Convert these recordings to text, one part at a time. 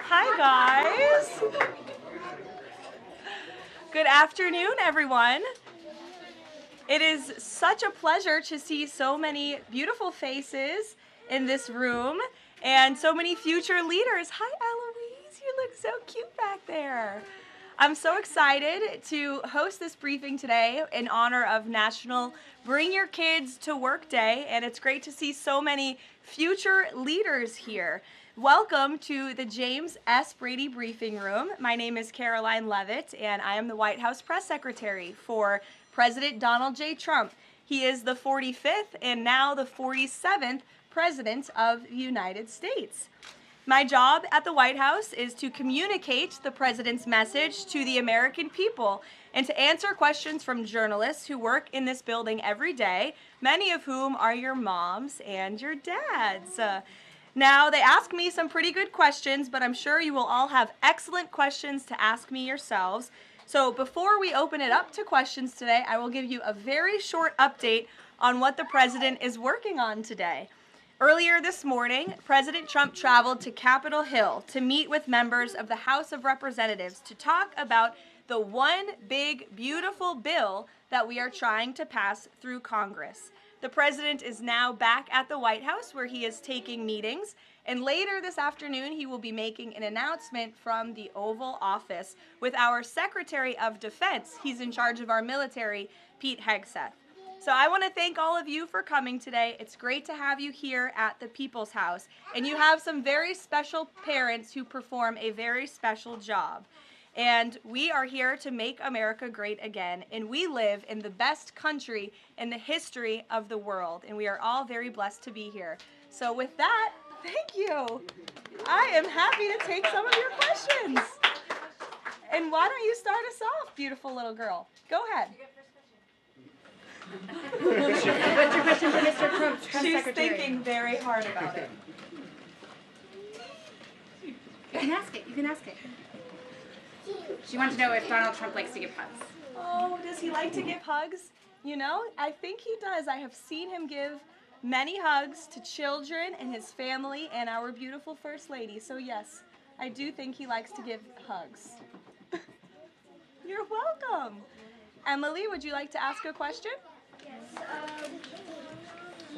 Hi, guys. Good afternoon, everyone. It is such a pleasure to see so many beautiful faces in this room and so many future leaders. Hi, Eloise. You look so cute back there. I'm so excited to host this briefing today in honor of National Bring Your Kids to Work Day, and it's great to see so many future leaders here. Welcome to the James S. Brady Briefing Room. My name is Karoline Leavitt, and I am the White House Press Secretary for President Donald J. Trump. He is the 45th and now the 47th President of the United States. My job at the White House is to communicate the President's message to the American people and to answer questions from journalists who work in this building every day, many of whom are your moms and your dads. Now, they ask me some pretty good questions, but I'm sure you will all have excellent questions to ask me yourselves. So before we open it up to questions today, I will give you a very short update on what the President is working on today. Earlier this morning, President Trump traveled to Capitol Hill to meet with members of the House of Representatives to talk about the one big, beautiful bill that we are trying to pass through Congress. The President is now back at the White House where he is taking meetings, and later this afternoon he will be making an announcement from the Oval Office with our Secretary of Defense. He's in charge of our military, Pete Hegseth. So I want to thank all of you for coming today. It's great to have you here at the People's House. And you have some very special parents who perform a very special job. And we are here to make America great again. And we live in the best country in the history of the world. And we are all very blessed to be here. So with that, thank you. I am happy to take some of your questions. And why don't you start us off, beautiful little girl? Go ahead. What's your question for Mr. Trump? She's thinking very hard about it. You can ask it. You can ask it. She wants to know if Donald Trump likes to give hugs. Oh, does he like to give hugs? You know, I think he does. I have seen him give many hugs to children and his family and our beautiful First Lady. So yes, I do think he likes to give hugs. You're welcome. Emily, would you like to ask a question? Yes.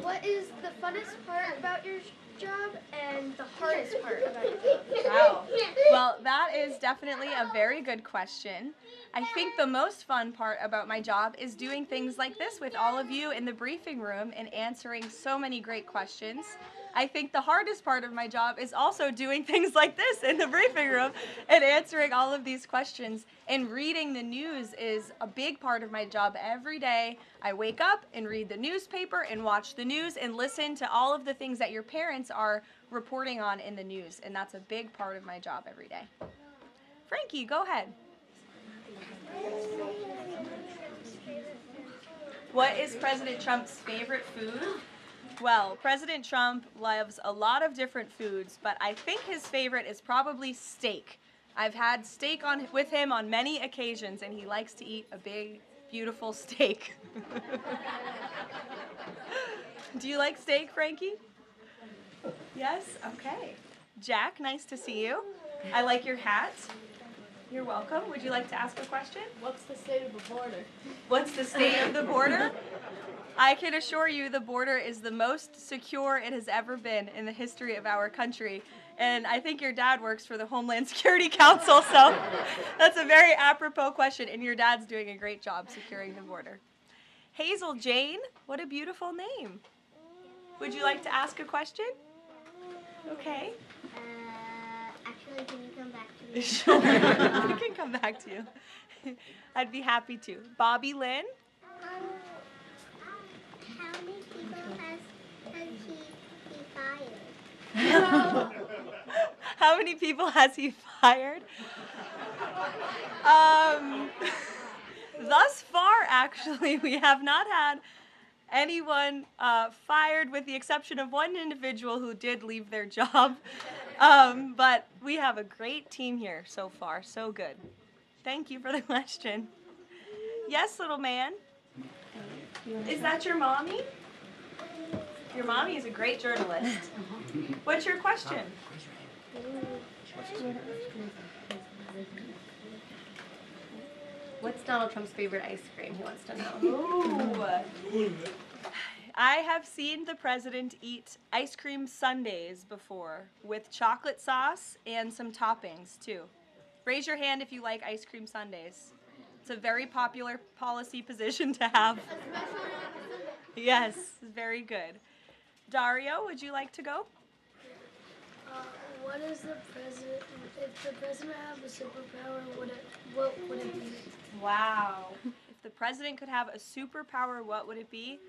What is the funnest part about your job and the hardest part about your job? Wow. Well, that is definitely a very good question. I think the most fun part about my job is doing things like this with all of you in the briefing room and answering so many great questions. I think the hardest part of my job is also doing things like this in the briefing room and answering all of these questions. And reading the news is a big part of my job every day. I wake up and read the newspaper and watch the news and listen to all of the things that your parents are reporting on in the news. And that's a big part of my job every day. Frankie, go ahead. What is President Trump's favorite food? Well, President Trump loves a lot of different foods, but I think his favorite is probably steak. I've had steak with him on many occasions, and he likes to eat a big, beautiful steak. Do you like steak, Frankie? Yes? Okay. Jack, nice to see you. I like your hat. You're welcome. Would you like to ask a question? What's the state of the border? What's the state of the border? I can assure you the border is the most secure it has ever been in the history of our country. And I think your dad works for the Homeland Security Council, so that's a very apropos question, and your dad's doing a great job securing the border. Hazel Jane, what a beautiful name. Would you like to ask a question? Okay. Actually, can you come back to me? Sure, I can come back to you. I'd be happy to. Bobby Lynn? How many people has he fired? How many people has he fired? Thus far, actually, we have not had anyone fired with the exception of one individual who did leave their job. But we have a great team here so far. So good. Thank you for the question. Yes, little man. Is that your mommy? Your mommy is a great journalist. What's your question? What's Donald Trump's favorite ice cream? He wants to know. Ooh. I have seen the president eat ice cream sundaes before with chocolate sauce and some toppings too. Raise your hand if you like ice cream sundaes. It's a very popular policy position to have. Yes, very good. Dario, would you like to go? What is the president? If the president had a superpower, what would it be? Wow. If the president could have a superpower, what would it be?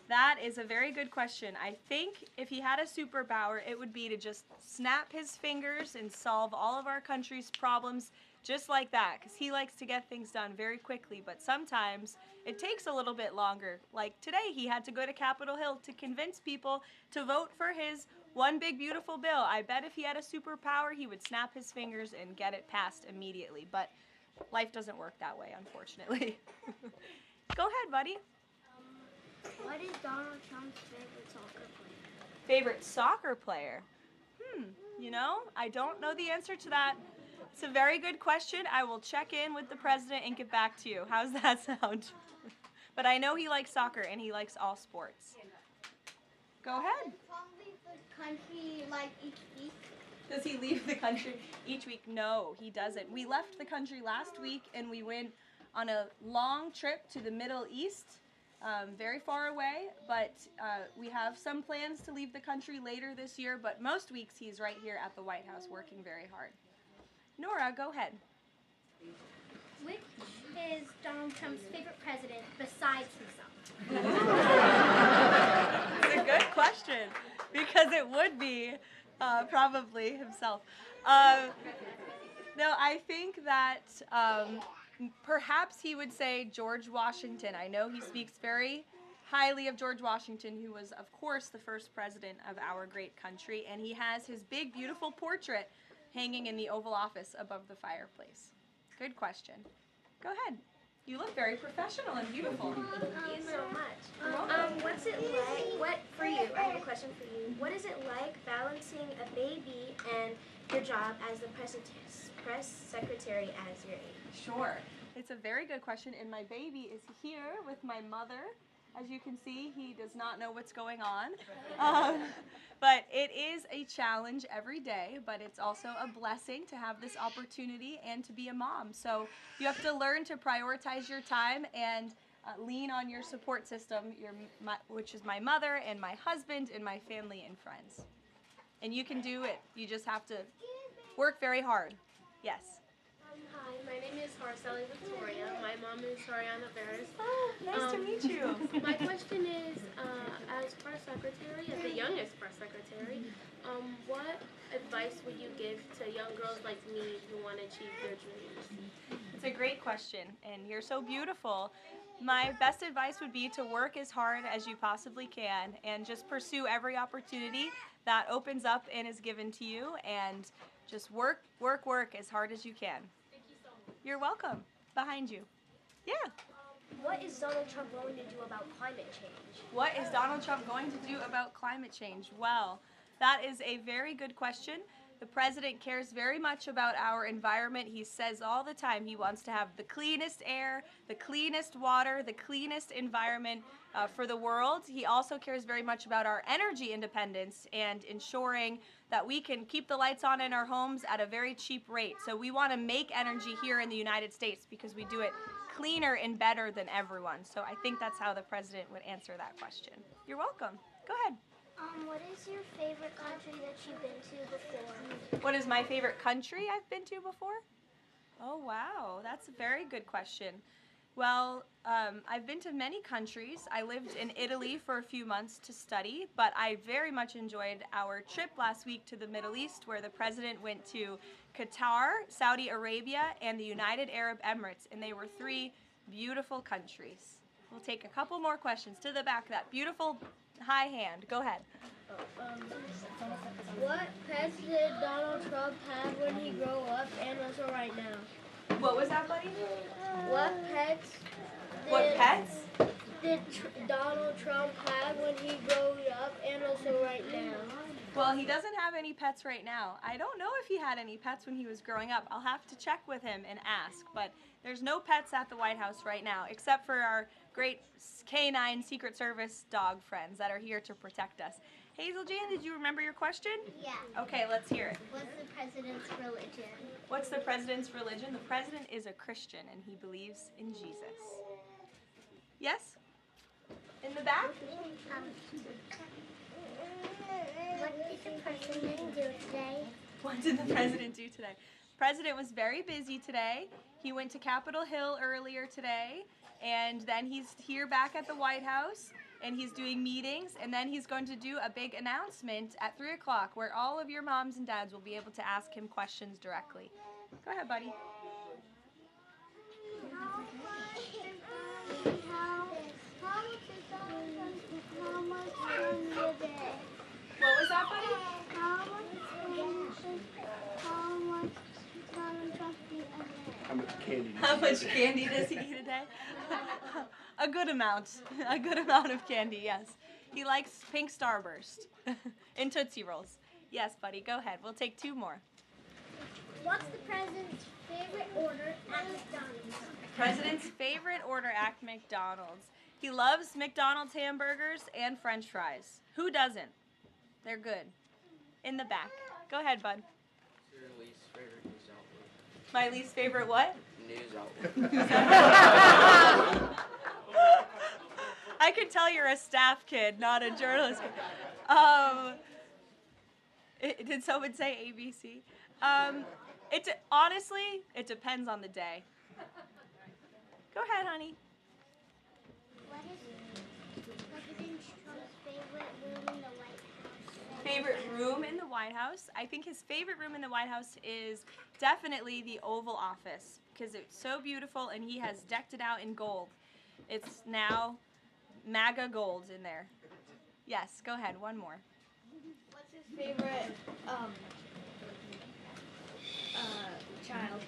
That is a very good question. I think if he had a superpower, it would be to just snap his fingers and solve all of our country's problems just like that, because he likes to get things done very quickly, but sometimes it takes a little bit longer. Like today, he had to go to Capitol Hill to convince people to vote for his one big beautiful bill. I bet if he had a superpower, he would snap his fingers and get it passed immediately, but life doesn't work that way, unfortunately. Go ahead, buddy. What is Donald Trump's favorite soccer player? Favorite soccer player? You know, I don't know the answer to that. It's a very good question. I will check in with the president and get back to you. How's that sound? But I know he likes soccer and he likes all sports. Go ahead. Does Trump leave the country like each week? Does he leave the country each week? No, he doesn't. We left the country last week and we went on a long trip to the Middle East. Very far away, but we have some plans to leave the country later this year, but most weeks he's right here at the White House working very hard. Nora, go ahead. Which is Donald Trump's favorite president besides himself? It's a good question, because it would be probably himself. No, I think that perhaps he would say George Washington. I know he speaks very highly of George Washington, who was, of course, the first president of our great country, and he has his big, beautiful portrait hanging in the Oval Office above the fireplace. Good question. Go ahead. You look very professional and beautiful. Thank you so much. What's it like, for you, I have a question for you. What is it like balancing a baby and your job as the press secretary as your age? Sure. It's a very good question, and my baby is here with my mother. As you can see, he does not know what's going on. But it is a challenge every day, but it's also a blessing to have this opportunity and to be a mom. So you have to learn to prioritize your time and lean on your support system, which is my mother and my husband and my family and friends. And you can do it. You just have to work very hard. Yes. Hi, my name is Marceli Victoria. My mom is Ariana Veras. Oh, nice to meet you. My question is, as press secretary, as the youngest press secretary, what advice would you give to young girls like me who want to achieve their dreams? It's a great question, and you're so beautiful. My best advice would be to work as hard as you possibly can and just pursue every opportunity that opens up and is given to you, and just work as hard as you can. Thank you so much. You're welcome. Behind you. Yeah. What is Donald Trump going to do about climate change? What is Donald Trump going to do about climate change? Well, that is a very good question. The president cares very much about our environment. He says all the time he wants to have the cleanest air, the cleanest water, the cleanest environment for the world. He also cares very much about our energy independence and ensuring that we can keep the lights on in our homes at a very cheap rate. So we want to make energy here in the United States because we do it cleaner and better than everyone. So I think that's how the president would answer that question. You're welcome. Go ahead. What is your favorite country that you've been to before? What is my favorite country I've been to before? Oh, wow. That's a very good question. Well, I've been to many countries. I lived in Italy for a few months to study, but I very much enjoyed our trip last week to the Middle East, where the president went to Qatar, Saudi Arabia, and the United Arab Emirates, and they were 3 beautiful countries. We'll take a couple more questions. To the back, that beautiful high hand. Go ahead. What pets did Donald Trump have when he grew up and also right now? What was that, buddy? What pets Did Donald Trump have when he grew up and also right now? Well, he doesn't have any pets right now. I don't know if he had any pets when he was growing up. I'll have to check with him and ask, but there's no pets at the White House right now, except for our great canine Secret Service dog friends that are here to protect us. Hazel Jan, did you remember your question? Yeah. Okay, let's hear it. What's the president's religion? What's the president's religion? The president is a Christian and he believes in Jesus. Yes? In the back? What did the president do today? What did the president do today? President was very busy today. He went to Capitol Hill earlier today, and then he's here back at the White House, and he's doing meetings, and then he's going to do a big announcement at 3 o'clock where all of your moms and dads will be able to ask him questions directly. Go ahead, buddy. What was that, buddy? How much candy? How much candy does he eat a day? A good amount. A good amount of candy, yes. He likes pink Starburst and Tootsie Rolls. Yes, buddy, go ahead. We'll take 2 more. What's the president's favorite order at McDonald's? President's favorite order at McDonald's. He loves McDonald's hamburgers and French fries. Who doesn't? They're good. In the back. Go ahead, bud. Your least favorite news outlet? My least favorite what? News outlet. I can tell you're a staff kid, not a journalist kid. Did someone say ABC? Honestly, it depends on the day. Go ahead, honey. What is President Trump's favorite room in the White House? Favorite room in the White House? I think his favorite room in the White House is definitely the Oval Office because it's so beautiful and he has decked it out in gold. It's now MAGA gold in there. Yes, go ahead, 1 more. What's his favorite child?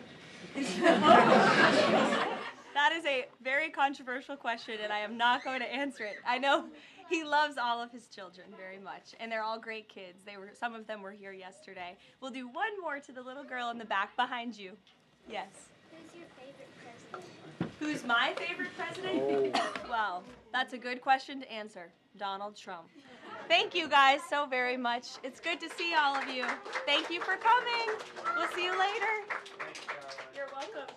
That is a very controversial question, and I am not going to answer it. I know he loves all of his children very much, and they're all great kids. Some of them were here yesterday. We'll do 1 more to the little girl in the back behind you. Yes. Who's your favorite president? Who's my favorite president? Well, that's a good question to answer. Donald Trump. Thank you guys so very much. It's good to see all of you. Thank you for coming. We'll see you later. You're welcome.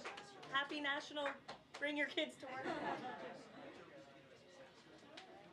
Happy National Bring Your Kids to Work.